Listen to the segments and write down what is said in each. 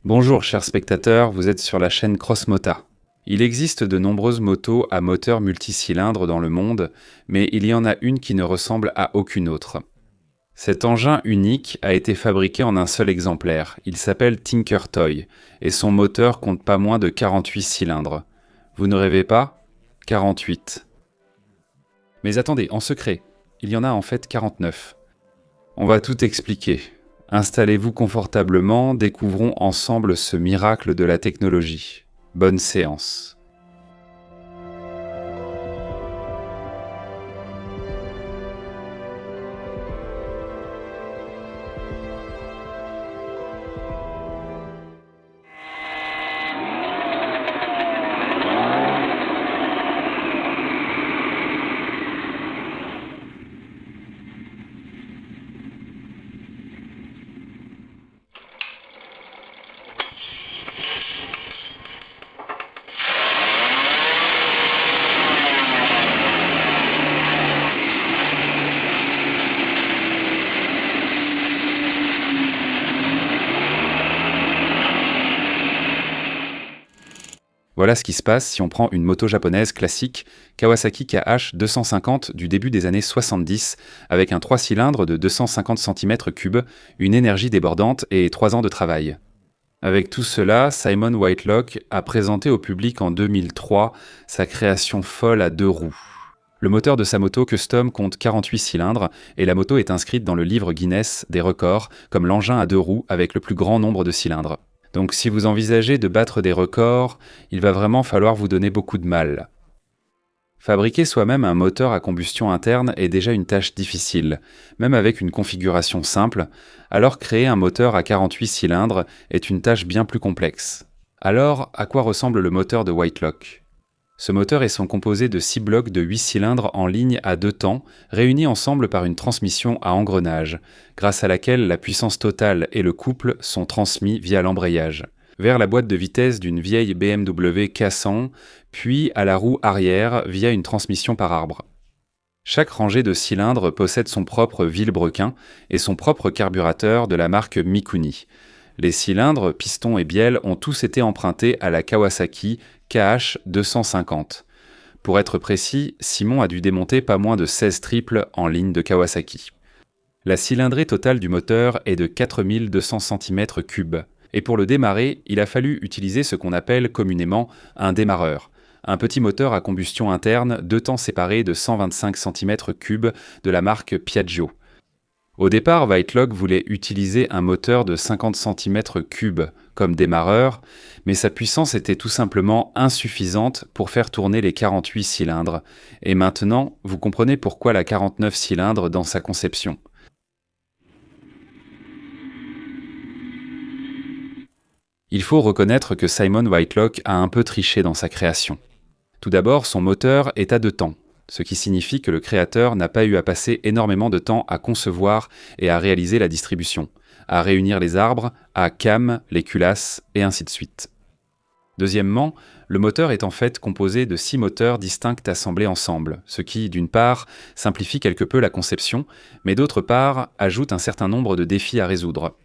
Bonjour chers spectateurs, vous êtes sur la chaîne Crossmota. Il existe de nombreuses motos à moteur multicylindre dans le monde, mais il y en a une qui ne ressemble à aucune autre. Cet engin unique a été fabriqué en un seul exemplaire, il s'appelle Tinker Toy, et son moteur compte pas moins de 48 cylindres. Vous ne rêvez pas? 48. Mais attendez, en secret, il y en a en fait 49. On va tout expliquer. Installez-vous confortablement, découvrons ensemble ce miracle de la technologie. Bonne séance. Voilà ce qui se passe si on prend une moto japonaise classique Kawasaki KH250 du début des années 70 avec un 3 cylindres de 250 cm3, une énergie débordante et 3 ans de travail. Avec tout cela, Simon Whitelock a présenté au public en 2003 sa création folle à 2 roues. Le moteur de sa moto custom compte 48 cylindres et la moto est inscrite dans le livre Guinness des records comme l'engin à 2 roues avec le plus grand nombre de cylindres. Donc si vous envisagez de battre des records, il va vraiment falloir vous donner beaucoup de mal. Fabriquer soi-même un moteur à combustion interne est déjà une tâche difficile, même avec une configuration simple, alors créer un moteur à 48 cylindres est une tâche bien plus complexe. Alors, à quoi ressemble le moteur de Whitelock ? Ce moteur est composé de 6 blocs de 8 cylindres en ligne à 2 temps, réunis ensemble par une transmission à engrenage, grâce à laquelle la puissance totale et le couple sont transmis via l'embrayage, vers la boîte de vitesse d'une vieille BMW K100, puis à la roue arrière via une transmission par arbre. Chaque rangée de cylindres possède son propre vilebrequin et son propre carburateur de la marque Mikuni. Les cylindres, pistons et bielles ont tous été empruntés à la Kawasaki KH250. Pour être précis, Simon a dû démonter pas moins de 16 triples en ligne de Kawasaki. La cylindrée totale du moteur est de 4200 cm3, et pour le démarrer, il a fallu utiliser ce qu'on appelle communément un démarreur, un petit moteur à combustion interne 2 temps séparés de 125 cm3 de la marque Piaggio. Au départ, Whitelock voulait utiliser un moteur de 50 cm3 comme démarreur, mais sa puissance était tout simplement insuffisante pour faire tourner les 48 cylindres. Et maintenant, vous comprenez pourquoi la 49 cylindres dans sa conception. Il faut reconnaître que Simon Whitelock a un peu triché dans sa création. Tout d'abord, son moteur est à 2 temps, ce qui signifie que le créateur n'a pas eu à passer énormément de temps à concevoir et à réaliser la distribution, à réunir les arbres, à cam les culasses, et ainsi de suite. Deuxièmement, le moteur est en fait composé de 6 moteurs distincts assemblés ensemble, ce qui, d'une part, simplifie quelque peu la conception, mais d'autre part, ajoute un certain nombre de défis à résoudre.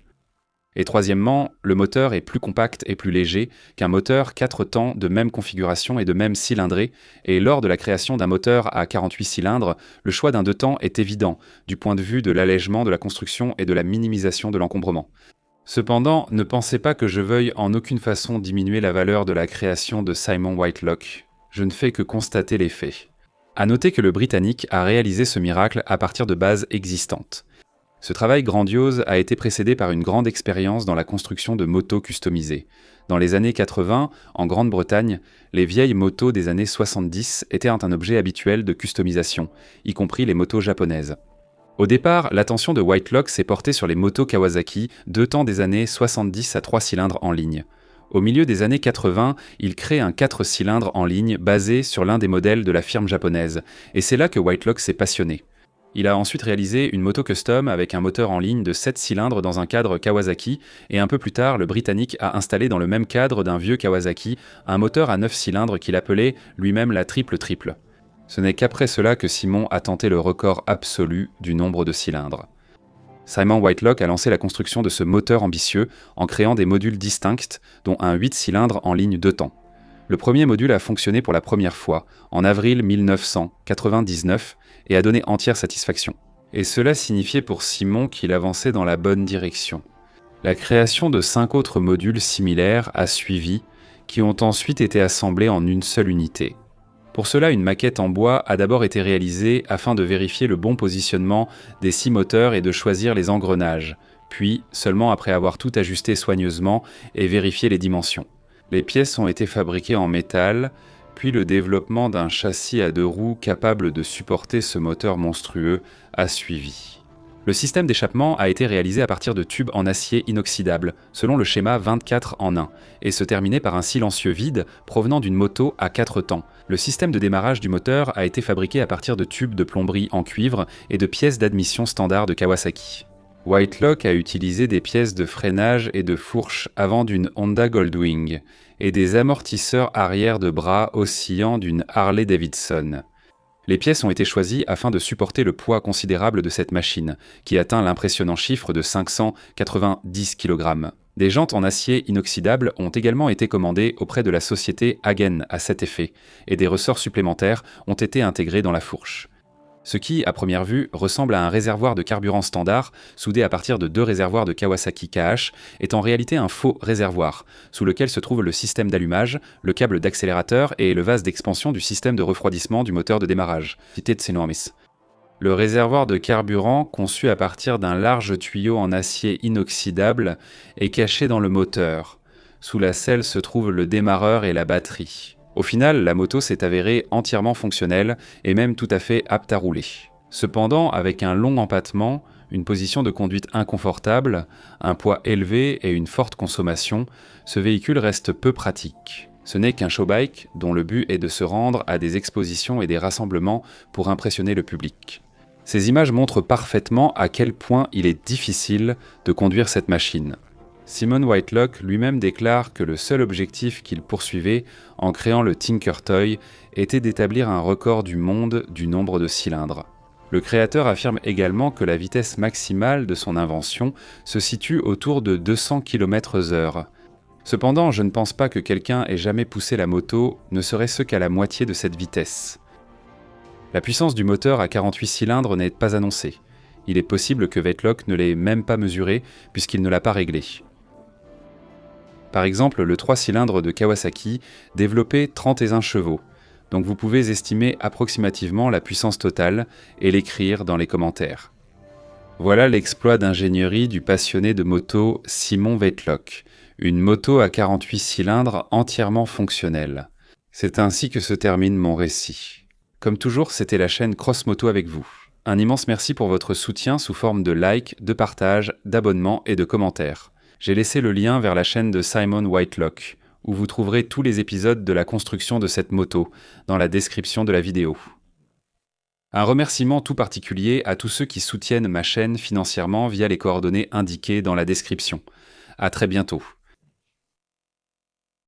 Et troisièmement, le moteur est plus compact et plus léger qu'un moteur 4 temps de même configuration et de même cylindrée, et lors de la création d'un moteur à 48 cylindres, le choix d'un 2 temps est évident, du point de vue de l'allègement de la construction et de la minimisation de l'encombrement. Cependant, ne pensez pas que je veuille en aucune façon diminuer la valeur de la création de Simon Whitelock. Je ne fais que constater les faits. À noter que le Britannique a réalisé ce miracle à partir de bases existantes. Ce travail grandiose a été précédé par une grande expérience dans la construction de motos customisées. Dans les années 80, en Grande-Bretagne, les vieilles motos des années 70 étaient un objet habituel de customisation, y compris les motos japonaises. Au départ, l'attention de Whitelock s'est portée sur les motos Kawasaki, 2 temps des années 70 à 3 cylindres en ligne. Au milieu des années 80, il crée un 4 cylindres en ligne basé sur l'un des modèles de la firme japonaise, et c'est là que Whitelock s'est passionné. Il a ensuite réalisé une moto custom avec un moteur en ligne de 7 cylindres dans un cadre Kawasaki, et un peu plus tard, le Britannique a installé dans le même cadre d'un vieux Kawasaki un moteur à 9 cylindres qu'il appelait lui-même la triple-triple. Ce n'est qu'après cela que Simon a tenté le record absolu du nombre de cylindres. Simon Whitelock a lancé la construction de ce moteur ambitieux en créant des modules distincts, dont un 8 cylindres en ligne 2 temps. Le premier module a fonctionné pour la première fois, en avril 1999, et a donné entière satisfaction. Et cela signifiait pour Simon qu'il avançait dans la bonne direction. La création de 5 autres modules similaires a suivi, qui ont ensuite été assemblés en une seule unité. Pour cela, une maquette en bois a d'abord été réalisée afin de vérifier le bon positionnement des 6 moteurs et de choisir les engrenages, puis, seulement après avoir tout ajusté soigneusement et vérifié les dimensions. Les pièces ont été fabriquées en métal, puis le développement d'un châssis à 2 roues capable de supporter ce moteur monstrueux a suivi. Le système d'échappement a été réalisé à partir de tubes en acier inoxydable, selon le schéma 24 en 1, et se terminait par un silencieux vide provenant d'une moto à 4 temps. Le système de démarrage du moteur a été fabriqué à partir de tubes de plomberie en cuivre et de pièces d'admission standard de Kawasaki. Whitelock a utilisé des pièces de freinage et de fourche avant d'une Honda Goldwing, et des amortisseurs arrière de bras oscillants d'une Harley-Davidson. Les pièces ont été choisies afin de supporter le poids considérable de cette machine, qui atteint l'impressionnant chiffre de 590 kg. Des jantes en acier inoxydable ont également été commandées auprès de la société Hagen à cet effet, et des ressorts supplémentaires ont été intégrés dans la fourche. Ce qui, à première vue, ressemble à un réservoir de carburant standard, soudé à partir de 2 réservoirs de Kawasaki KH, est en réalité un faux réservoir, sous lequel se trouve le système d'allumage, le câble d'accélérateur et le vase d'expansion du système de refroidissement du moteur de démarrage. Le réservoir de carburant, conçu à partir d'un large tuyau en acier inoxydable, est caché dans le moteur. Sous la selle se trouvent le démarreur et la batterie. Au final, la moto s'est avérée entièrement fonctionnelle et même tout à fait apte à rouler. Cependant, avec un long empattement, une position de conduite inconfortable, un poids élevé et une forte consommation, ce véhicule reste peu pratique. Ce n'est qu'un showbike dont le but est de se rendre à des expositions et des rassemblements pour impressionner le public. Ces images montrent parfaitement à quel point il est difficile de conduire cette machine. Simon Whitelock lui-même déclare que le seul objectif qu'il poursuivait en créant le Tinker Toy était d'établir un record du monde du nombre de cylindres. Le créateur affirme également que la vitesse maximale de son invention se situe autour de 200 km/h. Cependant, je ne pense pas que quelqu'un ait jamais poussé la moto, ne serait-ce qu'à la moitié de cette vitesse. La puissance du moteur à 48 cylindres n'est pas annoncée. Il est possible que Whitelock ne l'ait même pas mesuré puisqu'il ne l'a pas réglé. Par exemple, le 3 cylindres de Kawasaki développait 31 chevaux, donc vous pouvez estimer approximativement la puissance totale et l'écrire dans les commentaires. Voilà l'exploit d'ingénierie du passionné de moto Simon Whitelock, une moto à 48 cylindres entièrement fonctionnelle. C'est ainsi que se termine mon récit. Comme toujours, c'était la chaîne Cross Moto avec vous. Un immense merci pour votre soutien sous forme de likes, de partages, d'abonnements et de commentaires. J'ai laissé le lien vers la chaîne de Simon Whitelock, où vous trouverez tous les épisodes de la construction de cette moto, dans la description de la vidéo. Un remerciement tout particulier à tous ceux qui soutiennent ma chaîne financièrement via les coordonnées indiquées dans la description. À très bientôt.